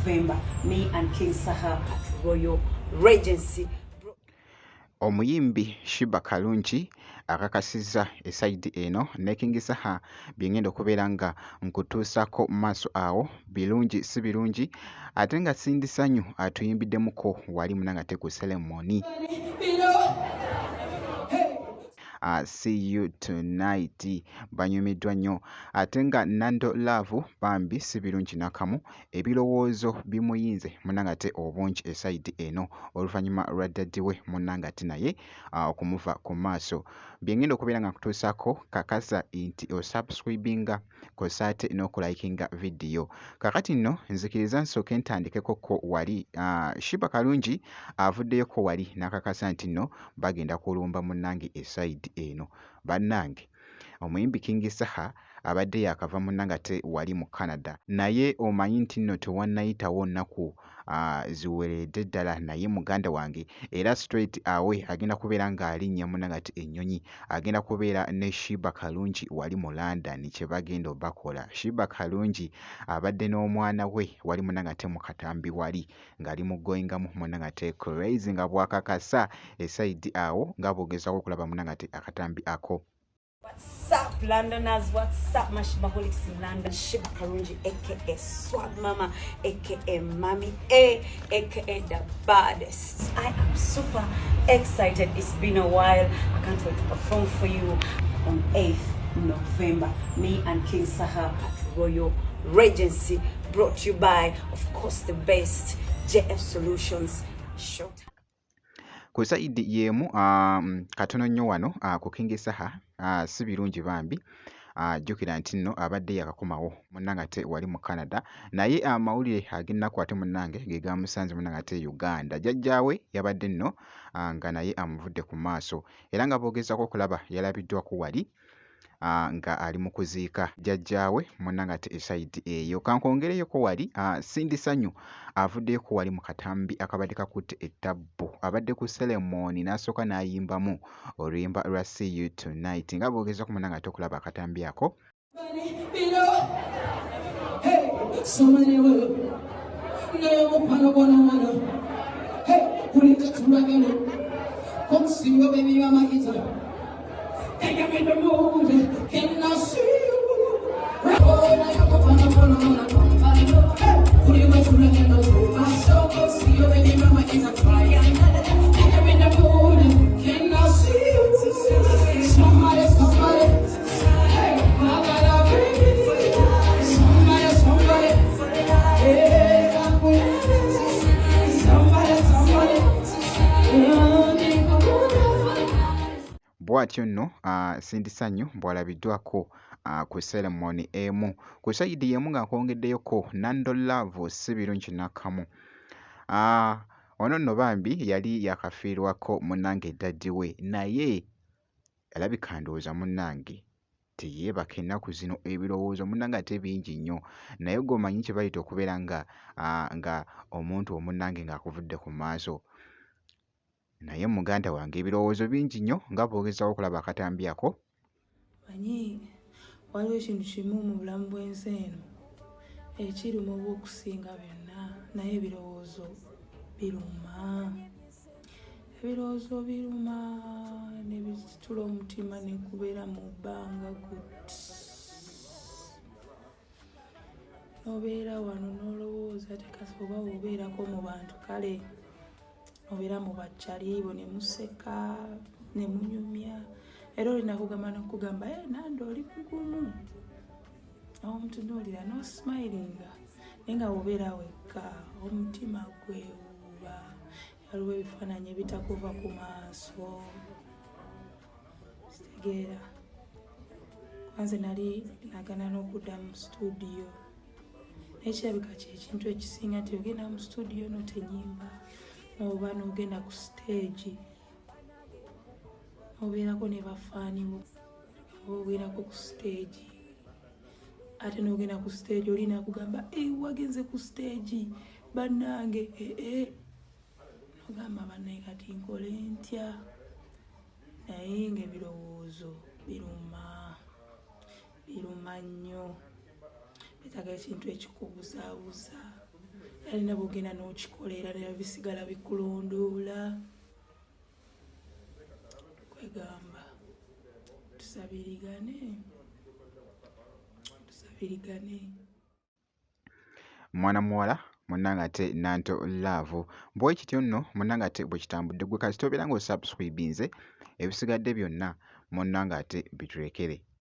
November, me and King Saha Royal Regency. Omuyimbi Shiba Kalungi akakasizza esayidi eno ne King Saha byengenda okubeera nga nkutuusako maaso awo birungi si birungi ate nga sindi ssanyu atuyimbiddemukko wali munanga ku ceremony. See you tonight banyumiddwa nnyo ate nga Nando Love bambi si birungi nakamu ebirowoozo bimuyinze munangate obungi esayidi eno oluvannyuma lwa daddi we munangate naye okumuva ku maaso byengenda okubeera nga nkutuusaako kakasa nti osubscribinga kosaate n'okulayikinga vidiyo kakati nno nzikiriza nsooke ntandikekoko wali Shiba Kalungi avuddeyoko wali n'akakasa nti nno bagenda kulumba munnange esayidi eno bannange omuyimbi King Saha abadde yakava munnangate wali mu Canada naye omanyi nti nno tewannayitawo nnaku ziweredde ddala naye muganda wange era straight away agenda kubeera ng'alinnya munnangate ennyonyi agenda kubeera ne Shiba Kalungi wali mu London kye bagenda obakola. Shiba Kalungi abadde n'omwana we wali munnangate mu katambi wali ng'ali mugoyingamu munnangate crazy nga bwakakasa esayidi awo nga bw'ogezaako okulaba munnangate akatambi ako. What's up, Londoners? What's up, Mashibaholics in London? Shiba Kalungi, aka Swag Mama, aka Mami A, aka the baddest. I am super excited. It's been a while. I can't wait to perform for you on 8th November. Me and King Saha Royal Regency, brought to you by, of course, the best JF Solutions. Showtime. Ku sayidi y'emu katono nnyo wano ku King Saha si birungi bambi jjukira nti nno abadde yakakomawo munnangate wali mu Canada naye amawulire ag'ennaku ate munnange ge gamusanze munnangate Uganda jjajjaawe yabadde nno nga naye amuvudde ku maaso era nga bw'ogezaako okulaba yalabiddwako wali nga ali mu kuziika jjajjaawe munnangate esayidi eyo kankongereyoko wali sindi ssanyu avuddeyoko wali mu katambi akabadde kakutte ettabbu abadde ku ceremony n'asooka n'ayimbamu oluyimba lwa See You Tonight nga bw'ogezaako munnangate okulaba akatambi ako. I'm in the mood, can I see you? Bw'atyo nno sindi ssanyu bw'alabiddwako ku ceremony emu ku sayidi y'emu nga nkwongeddeyoko Nando Love si birungi nakamu ono nno bambi yali yakafiirwako munnange daddi we naye alabika ndowooza munnange teyeebaka ennaku zino ebirowoozo munnange ate bingi nnyo naye gw'omanyi kye bayita okubeera nga omuntu omunnange ng'akuvudde ku maaso naye muganda wange ebirowoozo bingi nnyo nga bw'ogezaako okulaba akatambi ako. Manyi waliwo ekintu kimu mu bulamu bw'ensi eno ekiruma obw'okusinga byonna naye ebirowoozo biruma ne bisitula omutima ne kubeera mu bbanga guti n'obeera wano n'olowooza tekasi oba obeerako mu bantu kale obeera mu bakyali bo ne museka ne munyumya era olina kugamba n'okugamba Nando oli mugumu omutunuulira n'osmilinga naye nga wobeera wekka omutima gwewuuba waliwo ebifaananyi ebitakuva ku maaso kitegeera kwanze nali nagana n'okudda mu studio naye kirabika kyekintu ekisinga nti ogenda mu studio notenyimba oba n'ogenda ku stage obeerako ne bafaani bo obeerako ku stage ate n'ogenda ku stage olina kugamba wagenze ku stage bannange nogamba bannaye kati nkole ntya naye ng'ebirowoozo biruma nnyo betaaga ekintu ekikubuzaabuza alina bwogenda n'okikolera naye bisigala bikulondoola kwegamba tusabirigane mwana muwala munnanga ate Nanto Love bwe kityo nno munnanga ate bwe kitambudde gwe kasita obeera ng'osubscribinze ebisigadde byonna munnanga ate biturekere